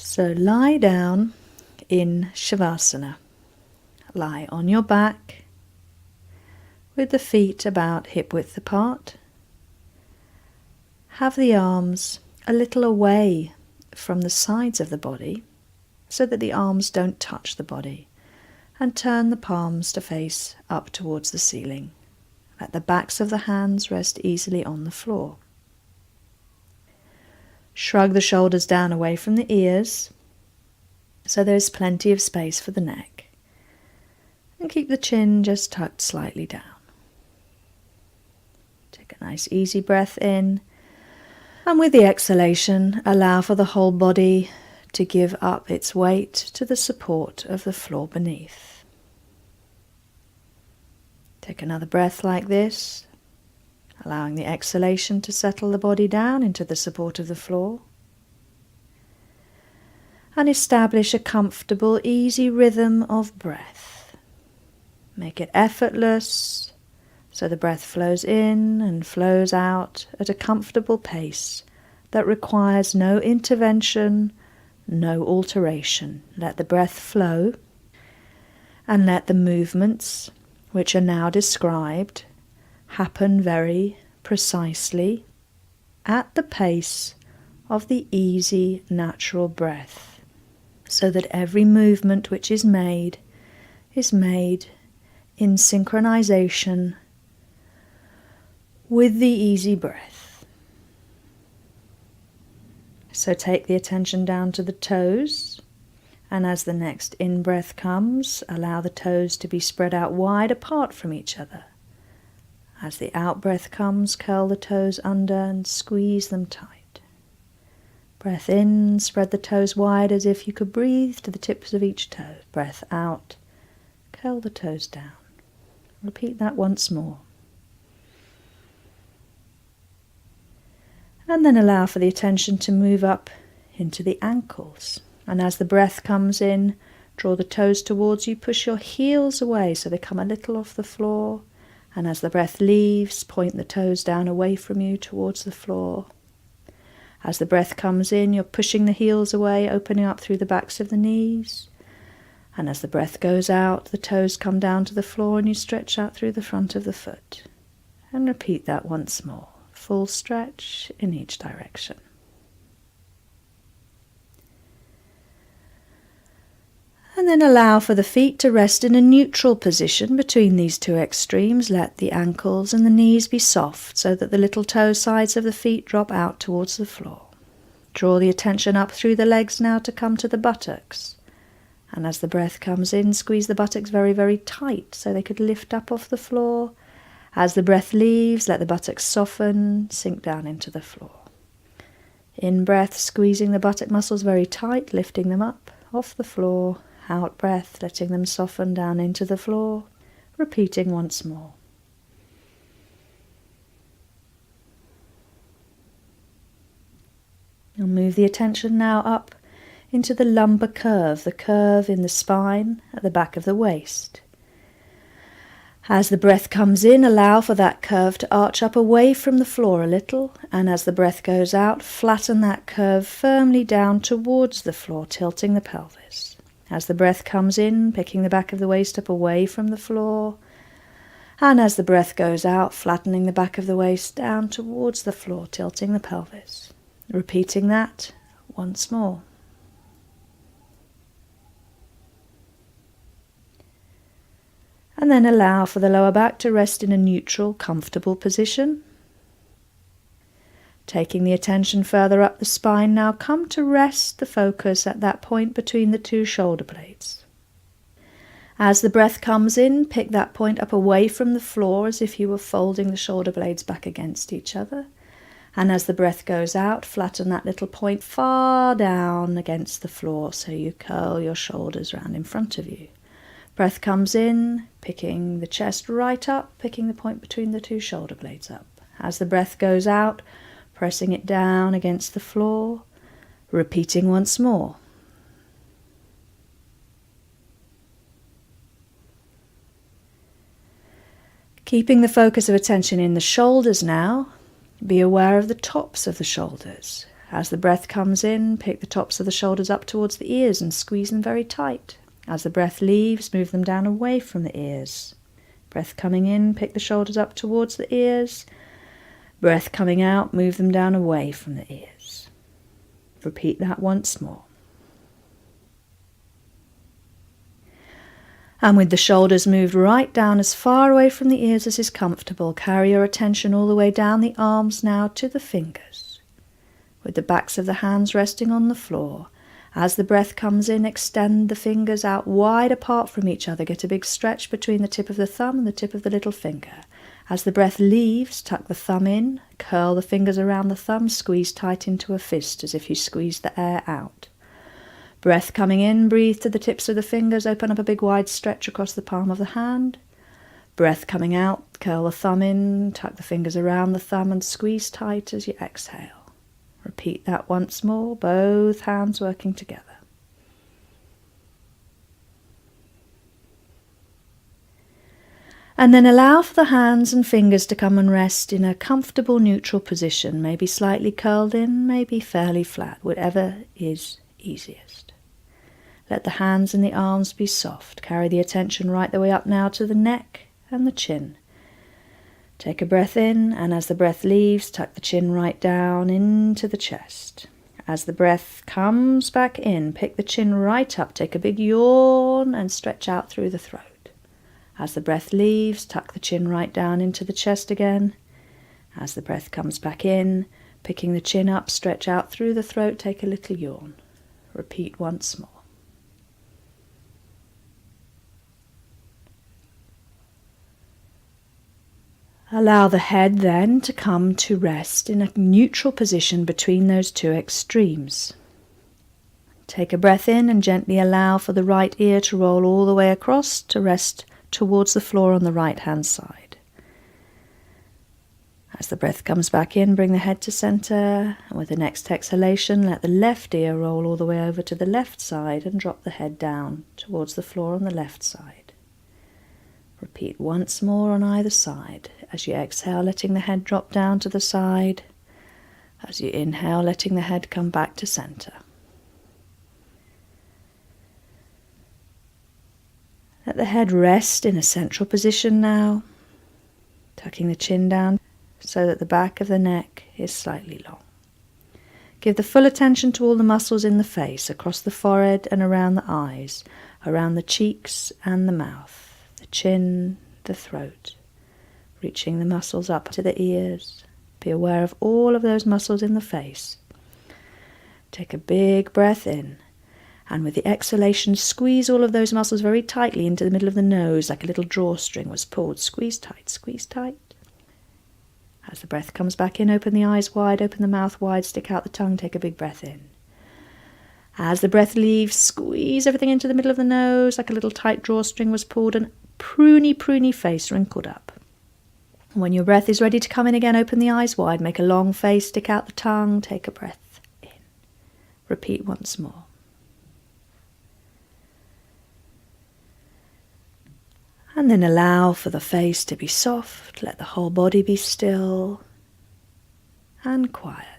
So lie down in Shavasana. Lie on your back with the feet about hip width apart. Have the arms a little away from the sides of the body so that the arms don't touch the body, and turn the palms to face up towards the ceiling. Let the backs of the hands rest easily on the floor. Shrug the shoulders down away from the ears so there is plenty of space for the neck, and keep the chin just tucked slightly down. Take a nice easy breath in, and with the exhalation allow for the whole body to give up its weight to the support of the floor beneath. Take another breath like this, allowing the exhalation to settle the body down into the support of the floor. And establish a comfortable, easy rhythm of breath. Make it effortless, so the breath flows in and flows out at a comfortable pace that requires no intervention, no alteration. Let the breath flow, and let the movements, which are now described, happen very precisely at the pace of the easy, natural breath, so that every movement which is made in synchronization with the easy breath. So take the attention down to the toes, and as the next in-breath comes, allow the toes to be spread out wide apart from each other. As the out-breath comes, curl the toes under and squeeze them tight. Breath in, spread the toes wide as if you could breathe to the tips of each toe. Breath out, curl the toes down. Repeat that once more. And then allow for the attention to move up into the ankles. And as the breath comes in, draw the toes towards you, push your heels away so they come a little off the floor. And as the breath leaves, point the toes down away from you towards the floor. As the breath comes in, you're pushing the heels away, opening up through the backs of the knees. And as the breath goes out, the toes come down to the floor and you stretch out through the front of the foot. And repeat that once more. Full stretch in each direction. And then allow for the feet to rest in a neutral position between these two extremes. Let the ankles and the knees be soft so that the little toe sides of the feet drop out towards the floor. Draw the attention up through the legs now to come to the buttocks. And as the breath comes in, squeeze the buttocks very, very tight so they could lift up off the floor. As the breath leaves, let the buttocks soften, sink down into the floor. In breath, squeezing the buttock muscles very tight, lifting them up off the floor. Out breath, letting them soften down into the floor. Repeating once more. You'll move the attention now up into the lumbar curve, the curve in the spine at the back of the waist. As the breath comes in, allow for that curve to arch up away from the floor a little, and as the breath goes out, flatten that curve firmly down towards the floor, tilting the pelvis. As the breath comes in, picking the back of the waist up away from the floor, and as the breath goes out, flattening the back of the waist down towards the floor, tilting the pelvis. Repeating that once more. And then allow for the lower back to rest in a neutral, comfortable position. Taking the attention further up the spine, now come to rest the focus at that point between the two shoulder blades. As the breath comes in, pick that point up away from the floor as if you were folding the shoulder blades back against each other. And as the breath goes out, flatten that little point far down against the floor so you curl your shoulders round in front of you. Breath comes in, picking the chest right up, picking the point between the two shoulder blades up. As the breath goes out, pressing it down against the floor, repeating once more. Keeping the focus of attention in the shoulders now, be aware of the tops of the shoulders. As the breath comes in, pick the tops of the shoulders up towards the ears and squeeze them very tight. As the breath leaves, move them down away from the ears. Breath coming in, pick the shoulders up towards the ears. Breath coming out, move them down away from the ears. Repeat that once more. And with the shoulders moved right down as far away from the ears as is comfortable, carry your attention all the way down the arms now to the fingers. With the backs of the hands resting on the floor, as the breath comes in, extend the fingers out wide apart from each other. Get a big stretch between the tip of the thumb and the tip of the little finger. As the breath leaves, tuck the thumb in, curl the fingers around the thumb, squeeze tight into a fist as if you squeeze the air out. Breath coming in, breathe to the tips of the fingers, open up a big wide stretch across the palm of the hand. Breath coming out, curl the thumb in, tuck the fingers around the thumb and squeeze tight as you exhale. Repeat that once more, both hands working together. And then allow for the hands and fingers to come and rest in a comfortable neutral position, maybe slightly curled in, maybe fairly flat, whatever is easiest. Let the hands and the arms be soft. Carry the attention right the way up now to the neck and the chin. Take a breath in, and as the breath leaves, tuck the chin right down into the chest. As the breath comes back in, pick the chin right up, take a big yawn and stretch out through the throat. As the breath leaves, tuck the chin right down into the chest again. As the breath comes back in, picking the chin up, stretch out through the throat, take a little yawn. Repeat once more. Allow the head then to come to rest in a neutral position between those two extremes. Take a breath in and gently allow for the right ear to roll all the way across to rest towards the floor on the right-hand side. As the breath comes back in, bring the head to center, and with the next exhalation, let the left ear roll all the way over to the left side and drop the head down towards the floor on the left side. Repeat once more on either side. As you exhale, letting the head drop down to the side. As you inhale, letting the head come back to center. Let the head rest in a central position now, tucking the chin down so that the back of the neck is slightly long. Give the full attention to all the muscles in the face, across the forehead and around the eyes, around the cheeks and the mouth. The chin, the throat, reaching the muscles up to the ears. Be aware of all of those muscles in the face. Take a big breath in, and with the exhalation, squeeze all of those muscles very tightly into the middle of the nose, like a little drawstring was pulled. Squeeze tight, squeeze tight. As the breath comes back in, open the eyes wide, open the mouth wide, stick out the tongue, take a big breath in. As the breath leaves, squeeze everything into the middle of the nose, like a little tight drawstring was pulled, and pruny face wrinkled up. When your breath is ready to come in again, open the eyes wide, make a long face, stick out the tongue, take a breath in. Repeat once more. And then allow for the face to be soft, let the whole body be still and quiet.